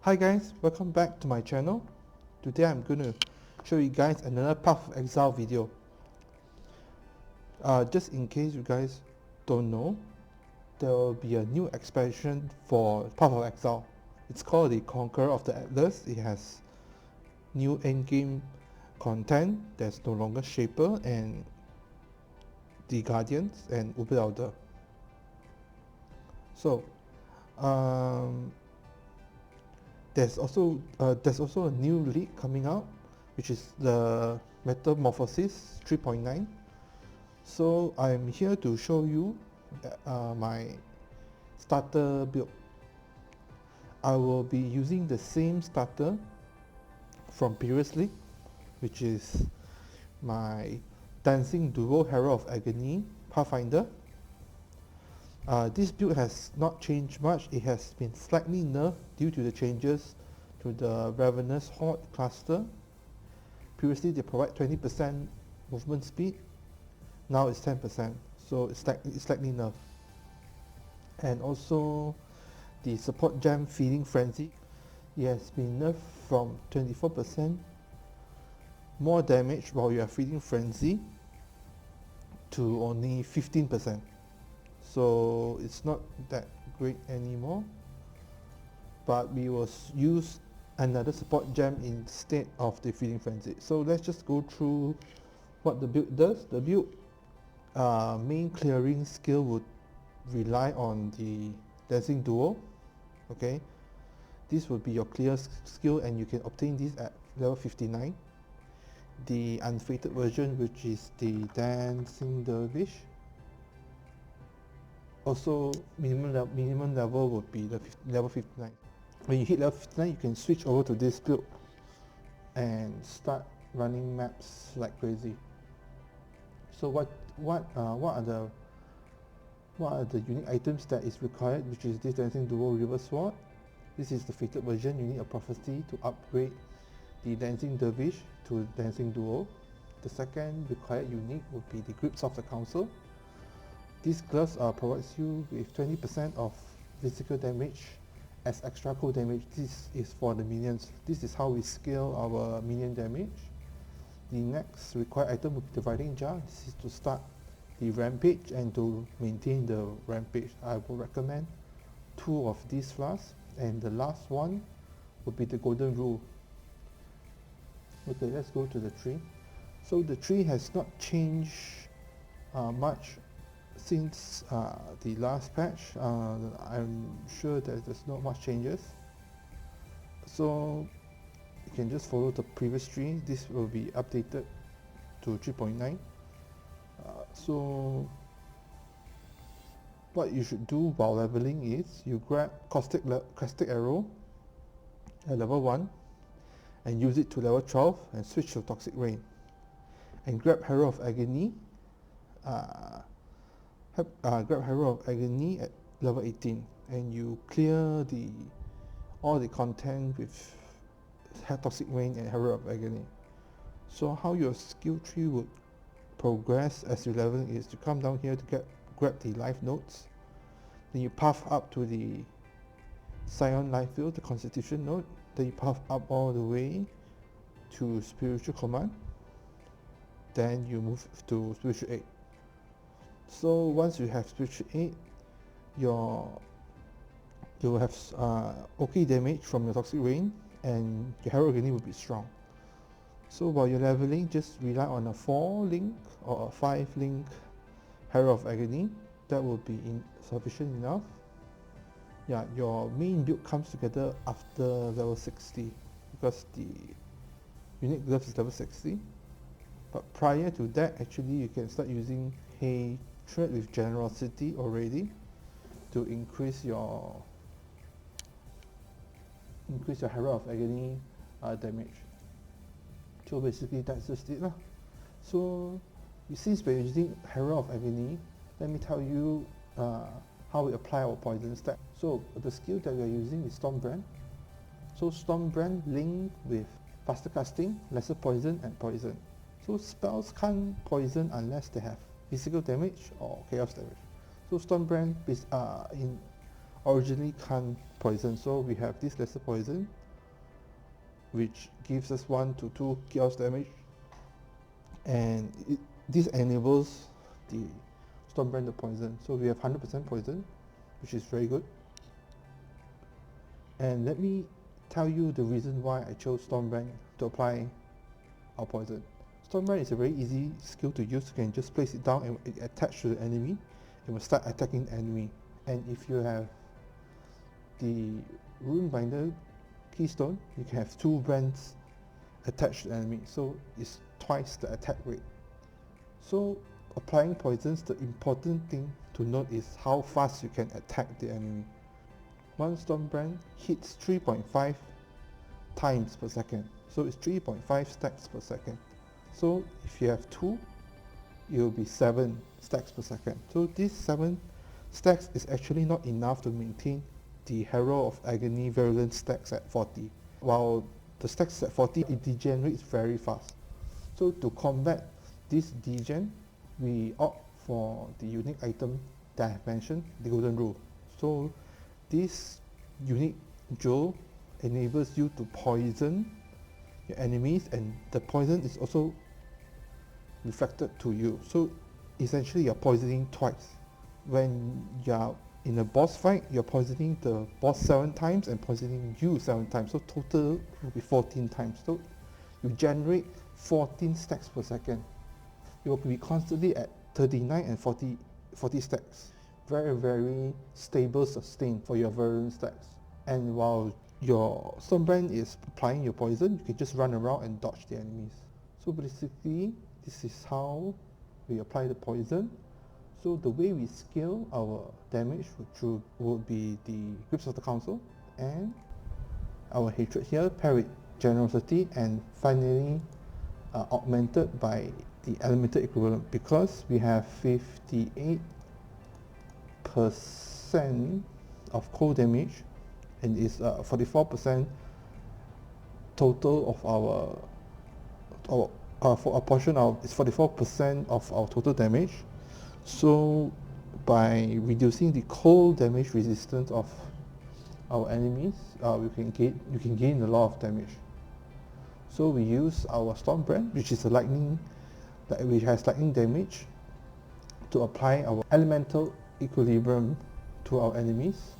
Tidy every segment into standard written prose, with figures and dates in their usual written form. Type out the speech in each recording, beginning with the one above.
Hi guys, welcome back to my channel. Today I'm going to show you guys another Path of Exile video. Just in case you guys don't know, there will be a new expansion for Path of Exile. It's called the Conqueror of the Atlas. It has new endgame content. There's no longer Shaper and the Guardians and Uber Elder. So, there's also a new league coming out, which is the Metamorphosis 3.9. So I'm here to show you my starter build. I will be using the same starter from previous league, which is my Dancing Duo Hero of Agony Pathfinder. This build has not changed much. It has been slightly nerfed due to the changes to the Ravenous Horde cluster. Previously they provide 20% movement speed, now it's 10%, so it's slightly nerfed. And also the support gem Feeding Frenzy, it has been nerfed from 24% more damage while you are Feeding Frenzy to only 15%. So it's not that great anymore, but we will use another support gem instead of the Feeding Frenzy. So let's just go through what the build does. The build main clearing skill would rely on the Dancing Duo. Okay, this would be your clear skill and you can obtain this at level 59. The unfated version, which is the Dancing Dervish, also minimum level would be the level 59. When you hit level 59, you can switch over to this build and start running maps like crazy. So what are the unique items that is required, which is this Dancing Duo River Sword. This is the fated version. You need a prophecy to upgrade the Dancing Dervish to Dancing Duo. The second required unique would be the Grips of the Council. These gloves provides you with 20% of physical damage as extra cold damage. This is for the minions. This is how we scale our minion damage. The next required item would be the Riding Jar. This is to start the rampage and to maintain the rampage. I will recommend 2 of these flasks, and the last one would be the Golden Rule. Okay, let's go to the tree. So the tree has not changed much since the last patch. I'm sure that there's not much changes, so you can just follow the previous tree. This will be updated to 3.9. So what you should do while leveling is you grab Caustic Arrow at level 1 and use it to level 12 and switch to Toxic Rain, and grab Hero of Agony grab Hero of Agony at level 18 and you clear all the content with Toxic Rain and Hero of Agony. So how your skill tree would progress as you leveling is to come down here to grab the life nodes, then you path up to the Scion Life Field, the Constitution node, then you path up all the way to Spiritual Command, then you move to Spiritual 8. So once you have Spiritual 8, you will have okay damage from your Toxic Rain and your Hero Agony will be strong. So while you're leveling, just rely on a 4 link or a 5 link Hero of Agony. That will be sufficient enough. Yeah, your main build comes together after level 60 because the unique gloves is level 60. But prior to that, actually you can start using Hatred with Generosity already to increase your Hero of Agony damage. So basically that's just it lah. So since we're using Hero of Agony, let me tell you how we apply our poison stack. So the skill that we're using is Stormbrand. So Stormbrand linked with faster casting, lesser poison and poison. So spells can't poison unless they have physical damage or chaos damage. So Stormbrand originally can't poison, so we have this lesser poison, which gives us 1 to 2 chaos damage, and this enables the Stormbrand to poison. So we have 100% poison, which is very good. And let me tell you the reason why I chose Stormbrand to apply our poison. Stormbrand is a very easy skill to use. You can just place it down and it attach to the enemy. It will start attacking the enemy. And if you have the Runebinder keystone, you can have 2 brands attached to the enemy, so it's twice the attack rate. So applying poisons, the important thing to note is how fast you can attack the enemy. One Stormbrand hits 3.5 times per second, so it's 3.5 stacks per second. So if you have 2, it will be 7 stacks per second. So these 7 stacks is actually not enough to maintain the Herald of Agony virulent stacks at 40. While the stacks at 40, it degenerates very fast. So to combat this degen, we opt for the unique item that I have mentioned, the Golden Rule. So this unique jewel enables you to poison your enemies, and the poison is also reflected to you. So essentially you're poisoning twice. When you're in a boss fight, you're poisoning the boss 7 times and poisoning you 7 times. So total will be 14 times. So you generate 14 stacks per second. You will be constantly at 39 and 40 stacks. Very, very stable sustain for your virulent stacks. And while your Stormbrand is applying your poison, you can just run around and dodge the enemies. So basically, this is how we apply the poison. So the way we scale our damage would be the Grips of the Council and our Hatred here, paired with Generosity, and finally augmented by the Elemental Equivalent, because we have 58% of cold damage and is 44% total of for a portion of is 44% of our total damage. So by reducing the cold damage resistance of our enemies, you can gain a lot of damage. So we use our Stormbrand, which is a which has lightning damage, to apply our elemental equilibrium to our enemies.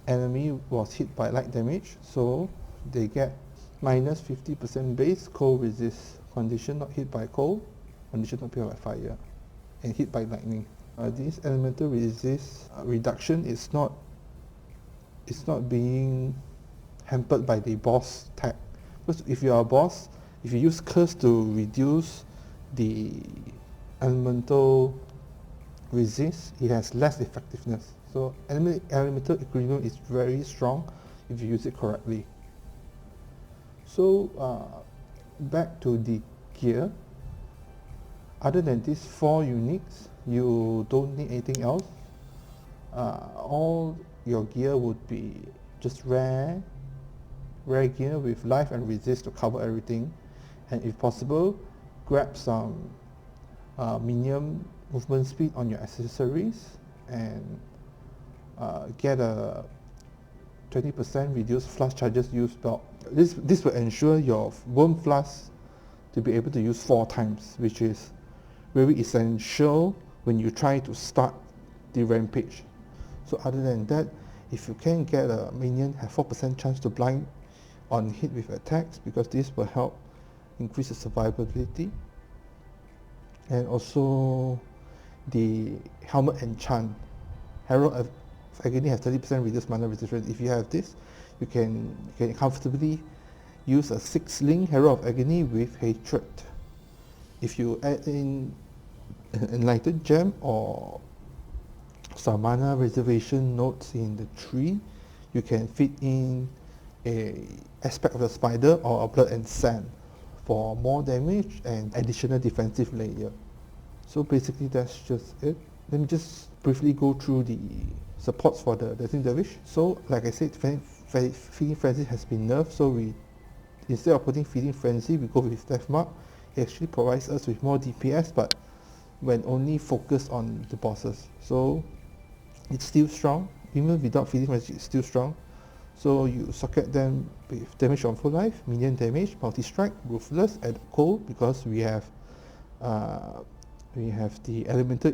Enemy was hit by light damage, so they get minus 50% base cold resist, condition not hit by cold, condition not hit by fire, and hit by lightning. This elemental resist reduction is not being hampered by the boss tag. Because if you are a boss, if you use curse to reduce the elemental resist, it has less effectiveness. So elemental equilibrium is very strong if you use it correctly. So back to the gear. Other than these 4 uniques, you don't need anything else. All your gear would be just rare gear with life and resist to cover everything, and if possible, grab some minion movement speed on your accessories, and get a 20% reduced flask charges use belt. This will ensure your Worm Flask to be able to use 4 times, which is very essential when you try to start the rampage. So other than that, if you can get a minion have 4% chance to blind on hit with attacks, because this will help increase the survivability. And also the Helmet Enchant. Herald of Agony has 30% reduced mana resistance. If you have this, you can comfortably use a 6-link Herald of Agony with Hatred. If you add in Enlightened Gem or some mana reservation notes in the tree, you can fit in a aspect of the spider or a blood and sand for more damage and additional defensive layer. So basically that's just it. Let me just briefly go through the supports for the Dancing Dervish. So like I said, Feeding Frenzy has been nerfed, so we, instead of putting Feeding Frenzy, we go with Death Mark. It actually provides us with more DPS, but when only focused on the bosses. So it's still strong, even without feeding magic, it's still strong. So you socket them with damage on full life, minion damage, multi-strike, ruthless, add cold, because we have the elemental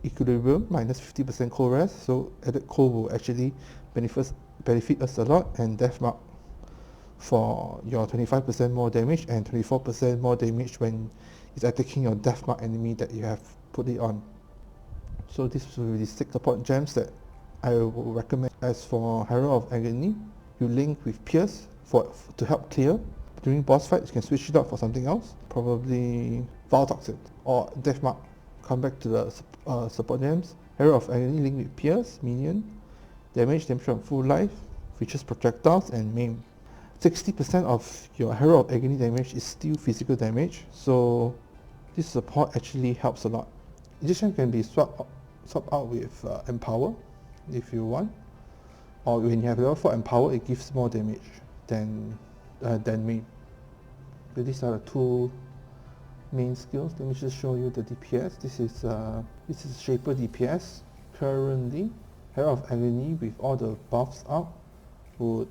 equilibrium minus 50% cold rest, so added cold will actually benefit us a lot, and death mark for your 25% more damage and 24% more damage when it's attacking your death mark enemy that you have put it on. So this will be the 6 support gems that I will recommend. As for Herald of Agony, you link with Pierce to help clear. During boss fight, you can switch it out for something else, probably Vile Toxin or Death Mark. Come back to the support gems. Herald of Agony link with Pierce, minion, damage from full life, features projectiles, and maim. 60% of your Herald of Agony damage is still physical damage, so this support actually helps a lot. This one can be swapped out with Empower if you want, or when you have level 4 Empower, it gives more damage than main. So these are the two main skills. Let me just show you the DPS. This is Shaper DPS. Currently, Herald of Agony with all the buffs up would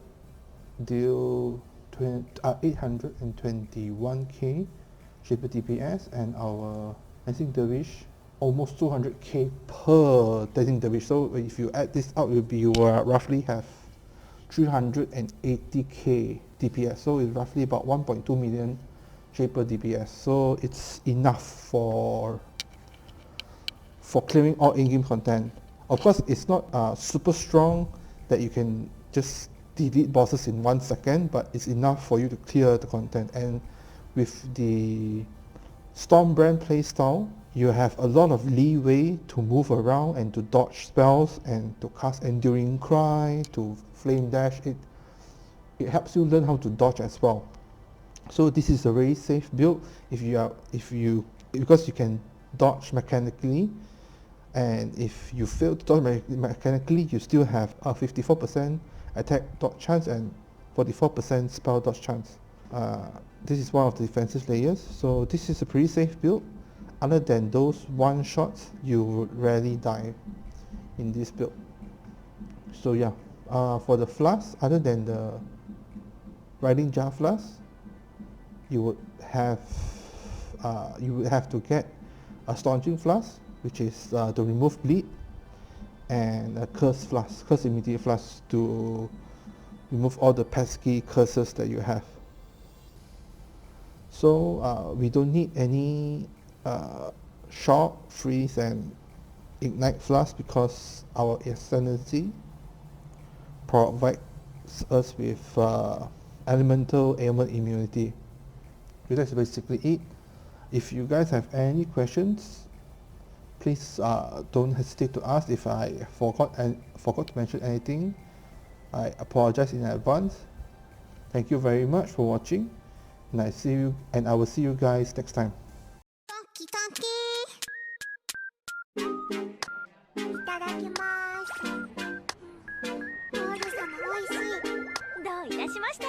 deal 821k Shaper DPS, and our Dancing Dervish almost 200k per Dancing Dervish. So if you add this up, you will roughly have 380k DPS. So it's roughly about 1.2 million Shaper DPS. So it's enough for clearing all in-game content. Of course, it's not super strong that you can just delete bosses in 1 second, but it's enough for you to clear the content. And with the Stormbrand playstyle, you have a lot of leeway to move around and to dodge spells and to cast Enduring Cry, to Flame Dash. It helps you learn how to dodge as well. So this is a very safe build because you can dodge mechanically, and if you fail to dodge mechanically, you still have a 54% attack dodge chance and 44% spell dodge chance. This is one of the defensive layers, so this is a pretty safe build. Other than those one shots, you would rarely die in this build. So yeah, for the flask, other than the Riding Jar flask, you would have to get a Staunching flask, which is to remove bleed, and a Curse Immediate flask to remove all the pesky curses that you have. So we don't need any Shock, Freeze, and Ignite flask because our Ascendancy provides us with elemental ailment immunity. So that's basically it. If you guys have any questions, please don't hesitate to ask. If I forgot to mention anything, I apologize in advance. Thank you very much for watching, and I will see you guys next time. いただきます。おるさまおいしい。どういたしまして。